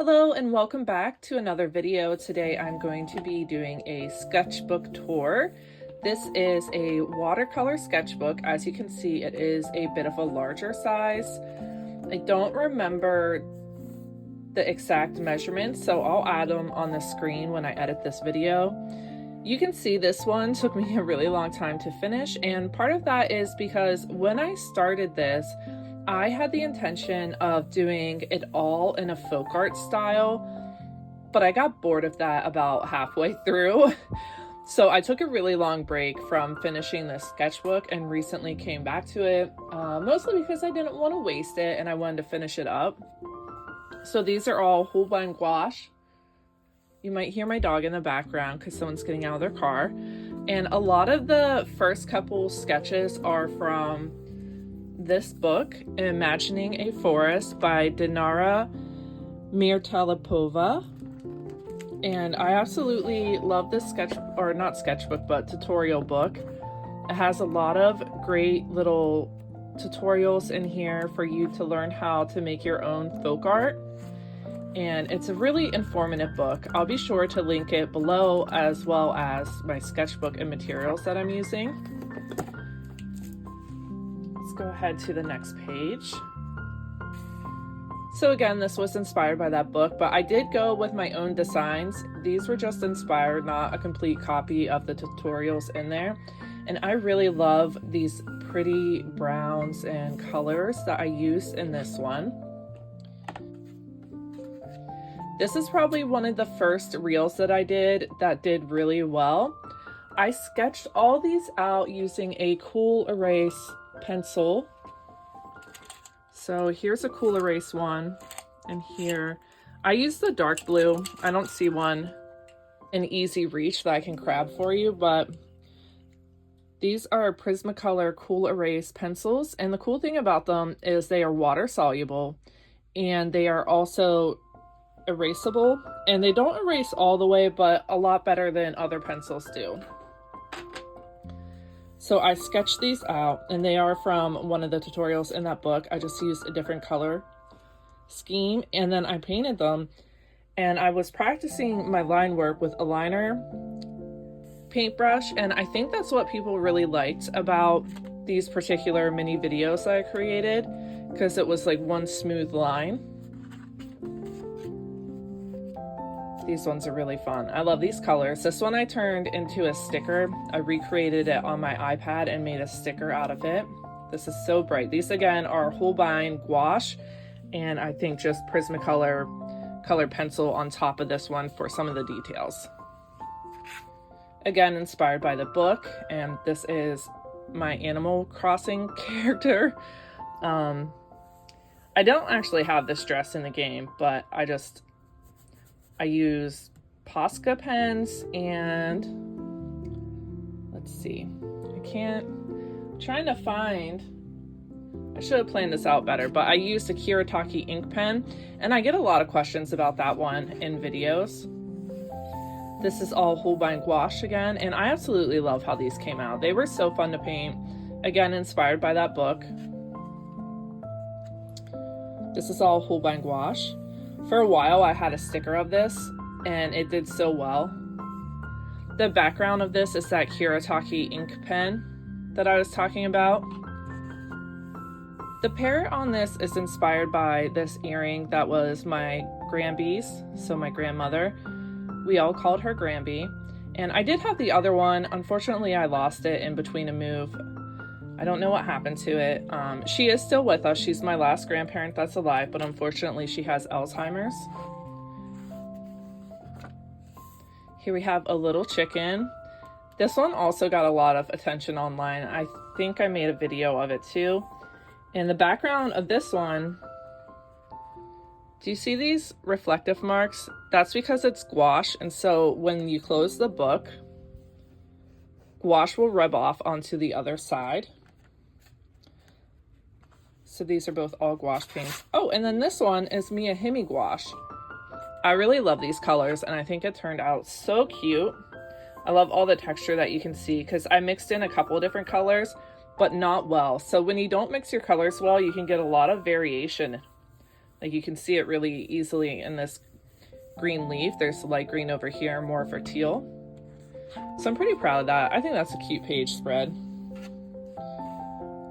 Hello and welcome back to another video. Today I'm going to be doing a sketchbook tour. This is a watercolor sketchbook. As you can see, it is a bit of a larger size. I don't remember the exact measurements, so I'll add them on the screen when I edit this video. You can see this one took me a really long time to finish, and part of that is because when I started this, I had the intention of doing it all in a folk art style, but I got bored of that about halfway through. So I took a really long break from finishing this sketchbook and recently came back to it, mostly because I didn't want to waste it and I wanted to finish it up. So these are all Holbein Gouache. You might hear my dog in the background because someone's getting out of their car. And a lot of the first couple sketches are from this book, Imagining a Forest by Dinara Mirtalipova. And I absolutely love this tutorial book. It has a lot of great little tutorials in here for you to learn how to make your own folk art. And it's a really informative book. I'll be sure to link it below, as well as my sketchbook and materials that I'm using. Let's go ahead to the next page. So again, this was inspired by that book, but I did go with my own designs. These were just inspired, not a complete copy of the tutorials in there. And I really love these pretty browns and colors that I used in this one. This is probably one of the first reels that I did that did really well. I sketched all these out using a Cool Erase pencil. So here's a Cool Erase one, and here I use the dark blue. I don't see one in easy reach that I can grab for you, but these are Prismacolor Cool Erase pencils, and the cool thing about them is they are water soluble and they are also erasable, and they don't erase all the way, but a lot better than other pencils do. So I sketched these out, and they are from one of the tutorials in that book. I just used a different color scheme, and then I painted them, and I was practicing my line work with a liner paintbrush, and I think that's what people really liked about these particular mini videos that I created, because it was like one smooth line. These ones are really fun. I love these colors. This one I turned into a sticker. I recreated it on my iPad and made a sticker out of it. This is so bright. These again are Holbein Gouache, and I think just Prismacolor color pencil on top of this one for some of the details. Again, inspired by the book, and this is my Animal Crossing character. I don't actually have this dress in the game, but I use Posca pens, and let's see, I'm trying to find, I should have planned this out better, but I used a Kuretake Ink pen, and I get a lot of questions about that one in videos. This is all Holbein Gouache again, and I absolutely love how these came out. They were so fun to paint. Again, inspired by that book. This is all Holbein Gouache. For a while, I had a sticker of this, and it did so well. The background of this is that Kuretake Ink pen that I was talking about. The parrot on this is inspired by this earring that was my Granby's, so my grandmother. We all called her Granby. And I did have the other one. Unfortunately, I lost it in between a move. I don't know what happened to it. She is still with us. She's my last grandparent that's alive, but unfortunately she has Alzheimer's. Here we have a little chicken. This one also got a lot of attention online. I think I made a video of it too. In the background of this one, do you see these reflective marks? That's because it's gouache, and so when you close the book, gouache will rub off onto the other side. So these are both all gouache paints. Oh, and then this one is Miyahime Gouache. I really love these colors, and I think it turned out so cute. I love all the texture that you can see, because I mixed in a couple of different colors, but not well. So when you don't mix your colors well, you can get a lot of variation Like you can see it really easily in this green leaf. There's light green over here, more for teal. So I'm pretty proud of that. I think that's a cute page spread.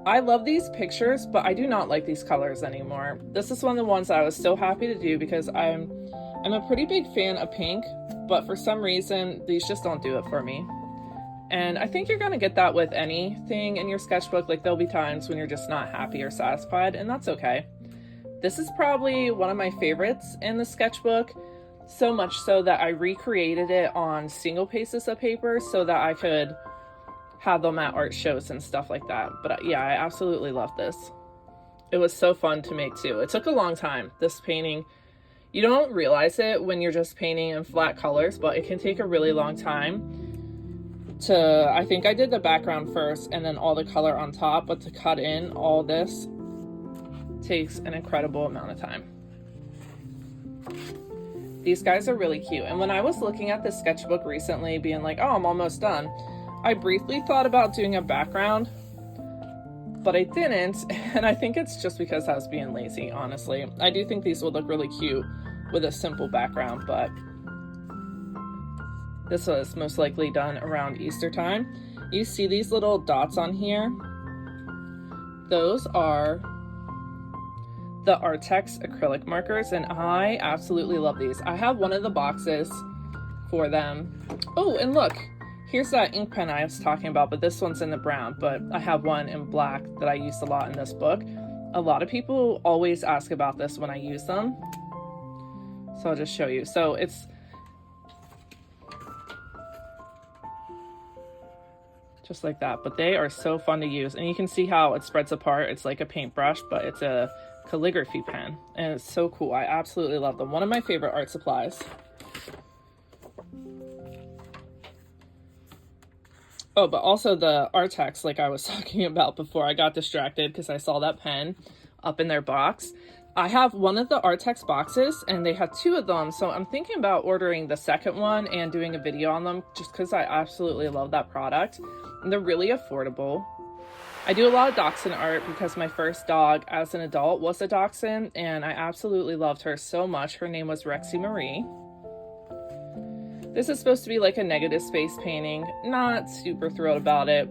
I love these pictures, but I do not like these colors anymore. This is one of the ones that I was so happy to do because I'm a pretty big fan of pink, but for some reason, these just don't do it for me. And I think you're gonna get that with anything in your sketchbook. Like, there'll be times when you're just not happy or satisfied, and that's okay. This is probably one of my favorites in the sketchbook, so much so that I recreated it on single pieces of paper so that I could have them at art shows and stuff like that. But yeah, I absolutely love this. It was so fun to make too. It took a long time. This painting, you don't realize it when you're just painting in flat colors, but it can take a really long time to, I think I did the background first and then all the color on top, but to cut in all this takes an incredible amount of time. These guys are really cute. And when I was looking at this sketchbook recently, being like, oh, I'm almost done, I briefly thought about doing a background, but I didn't, and I think it's just because I was being lazy, honestly. I do think these would look really cute with a simple background, but this was most likely done around Easter time. You see these little dots on here? Those are the Arryx acrylic markers, and I absolutely love these. I have one of the boxes for them. Oh, and look! Here's that ink pen I was talking about, but this one's in the brown, but I have one in black that I used a lot in this book. A lot of people always ask about this when I use them. So I'll just show you. So it's just like that, but they are so fun to use. And you can see how it spreads apart. It's like a paintbrush, but it's a calligraphy pen. And it's so cool. I absolutely love them. One of my favorite art supplies. Oh, but also the Arryx, like I was talking about before, I got distracted because I saw that pen up in their box. I have one of the Arryx boxes and they have two of them, so I'm thinking about ordering the second one and doing a video on them just because I absolutely love that product. And they're really affordable. I do a lot of dachshund art because my first dog as an adult was a dachshund and I absolutely loved her so much. Her name was Rexy Marie. This is supposed to be like a negative space painting. Not super thrilled about it.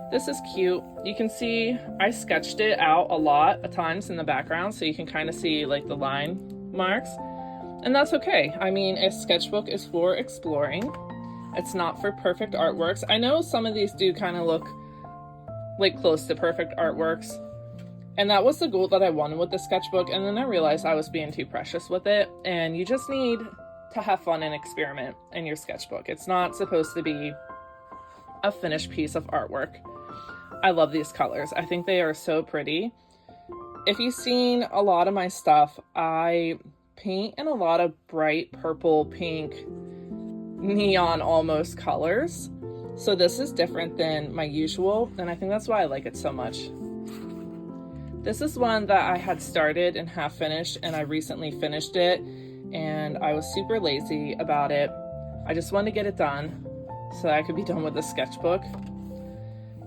This is cute. You can see I sketched it out a lot of times in the background so you can kind of see like the line marks. And that's okay. I mean, a sketchbook is for exploring. It's not for perfect artworks. I know some of these do kind of look like close to perfect artworks. And that was the goal that I wanted with the sketchbook. And then I realized I was being too precious with it. And you just need to have fun and experiment in your sketchbook. It's not supposed to be a finished piece of artwork. I love these colors. I think they are so pretty. If you've seen a lot of my stuff, I paint in a lot of bright purple, pink, neon almost colors. So this is different than my usual, and I think that's why I like it so much. This is one that I had started and half finished, and I recently finished it. And I was super lazy about it. I just wanted to get it done so I could be done with the sketchbook.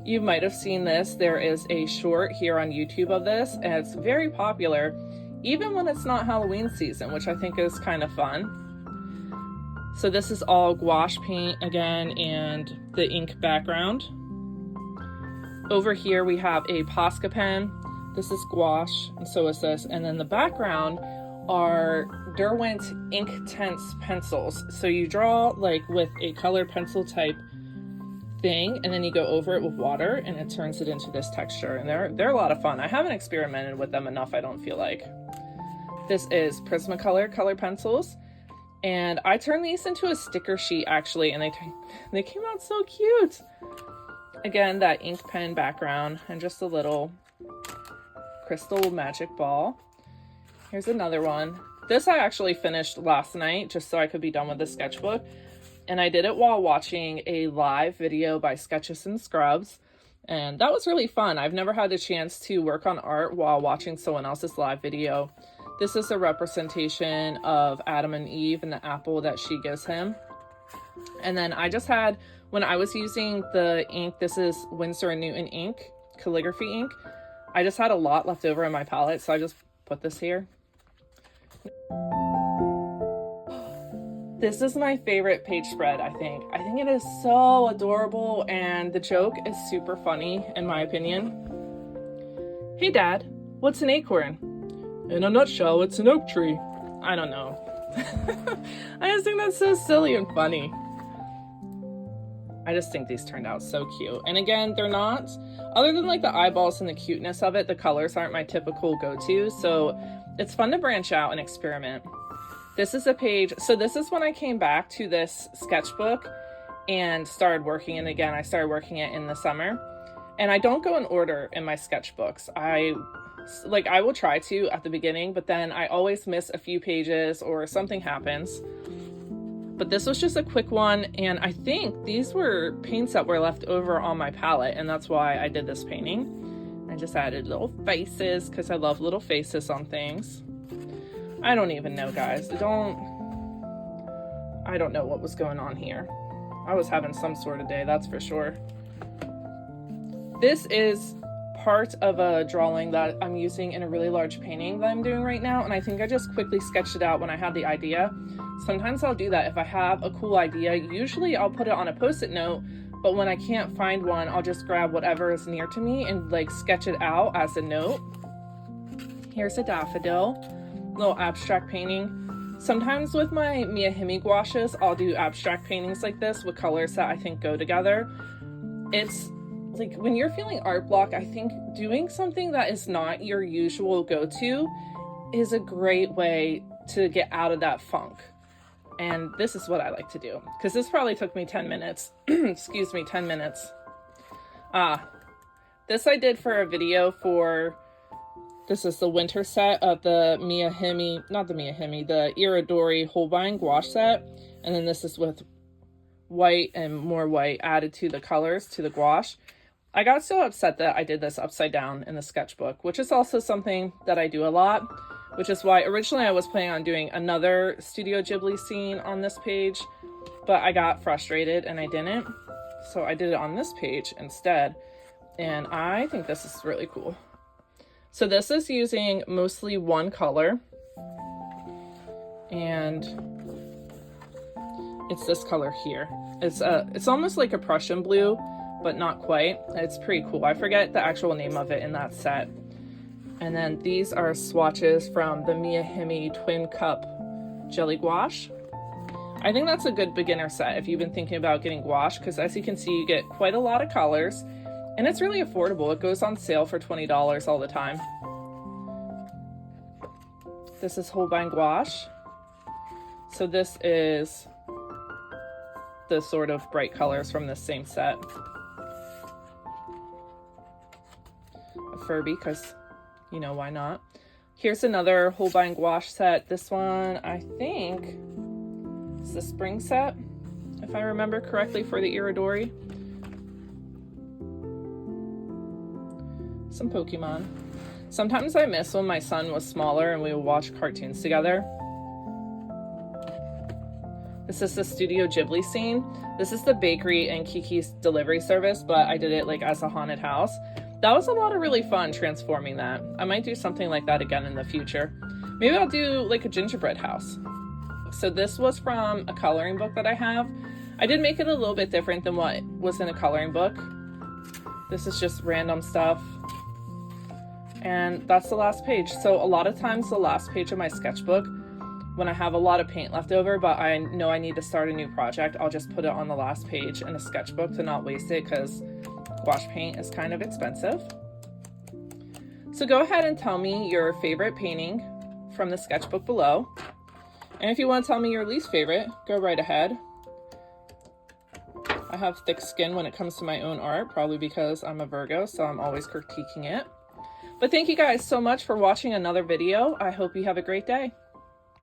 You might have seen this. There is a short here on YouTube of this, and it's very popular, even when it's not Halloween season, which I think is kind of fun. So this is all gouache paint again, and the ink background. Over here we have a Posca pen. This is gouache, and so is this. And then the background are Derwent Inktense pencils. So you draw like with a colored pencil type thing, and then you go over it with water and it turns it into this texture. And they're a lot of fun. I haven't experimented with them enough, I don't feel like. This is Prismacolor color pencils. And I turned these into a sticker sheet actually, and they came out so cute. Again, that ink pen background and just a little crystal magic ball. Here's another one. This I actually finished last night just so I could be done with the sketchbook. And I did it while watching a live video by Sketches and Scrubs. And that was really fun. I've never had the chance to work on art while watching someone else's live video. This is a representation of Adam and Eve and the apple that she gives him. And then I just had, when I was using the ink, this is Winsor & Newton ink, calligraphy ink. I just had a lot left over in my palette, so I just put this here. This is my favorite page spread, I think. I think it is so adorable, and the joke is super funny, in my opinion. Hey Dad, what's an acorn? In a nutshell, it's an oak tree. I don't know. I just think that's so silly and funny. I just think these turned out so cute. And again, they're not, other than like the eyeballs and the cuteness of it, the colors aren't my typical go-to, so it's fun to branch out and experiment. This is a page, so this is when I came back to this sketchbook and started working, and again, I started working it in the summer. And I don't go in order in my sketchbooks. I will try to at the beginning, but then I always miss a few pages or something happens. But this was just a quick one, and I think these were paints that were left over on my palette, and that's why I did this painting. I just added little faces because I love little faces on things. I don't even know, guys. I don't know what was going on here. I was having some sort of day, that's for sure. This is part of a drawing that I'm using in a really large painting that I'm doing right now, and I think I just quickly sketched it out when I had the idea. Sometimes I'll do that if I have a cool idea. Usually I'll put it on a post-it note, but when I can't find one, I'll just grab whatever is near to me and like sketch it out as a note. Here's a daffodil, little abstract painting. Sometimes with my Miyahime gouaches, I'll do abstract paintings like this with colors that I think go together. It's like when you're feeling art block, I think doing something that is not your usual go-to is a great way to get out of that funk. And this is what I like to do, because this probably took me 10 minutes. Excuse me, 10 minutes. This I did for a video for, this is the winter set of the the Irodori Holbein Gouache set. And then this is with white and more white added to the colors, to the gouache. I got so upset that I did this upside down in the sketchbook, which is also something that I do a lot, which is why originally I was planning on doing another Studio Ghibli scene on this page, but I got frustrated and I didn't. So I did it on this page instead, and I think this is really cool. So this is using mostly one color, and it's this color here. It's almost like a Prussian blue, but not quite. It's pretty cool. I forget the actual name of it in that set. And then these are swatches from the Miyahime Twin Cup Jelly Gouache. I think that's a good beginner set if you've been thinking about getting gouache, because as you can see, you get quite a lot of colors, and it's really affordable. It goes on sale for $20 all the time. This is Holbein Gouache. So this is the sort of bright colors from this same set. A Furby, because, you know, why not? Here's another Holbein Gouache set. This one, I think, is the spring set, if I remember correctly, for the Irodori. Some Pokemon. Sometimes I miss when my son was smaller and we would watch cartoons together. This is the Studio Ghibli scene. This is the bakery and Kiki's delivery service, but I did it like as a haunted house. That was a lot of really fun transforming that. I might do something like that again in the future. Maybe I'll do like a gingerbread house. So this was from a coloring book that I have. I did make it a little bit different than what was in a coloring book. This is just random stuff. And that's the last page. So a lot of times the last page of my sketchbook, when I have a lot of paint left over, but I know I need to start a new project, I'll just put it on the last page in a sketchbook to not waste it, because gouache paint is kind of expensive. So go ahead and tell me your favorite painting from the sketchbook below. And if you want to tell me your least favorite, go right ahead. I have thick skin when it comes to my own art, probably because I'm a Virgo, so I'm always critiquing it. But thank you guys so much for watching another video. I hope you have a great day.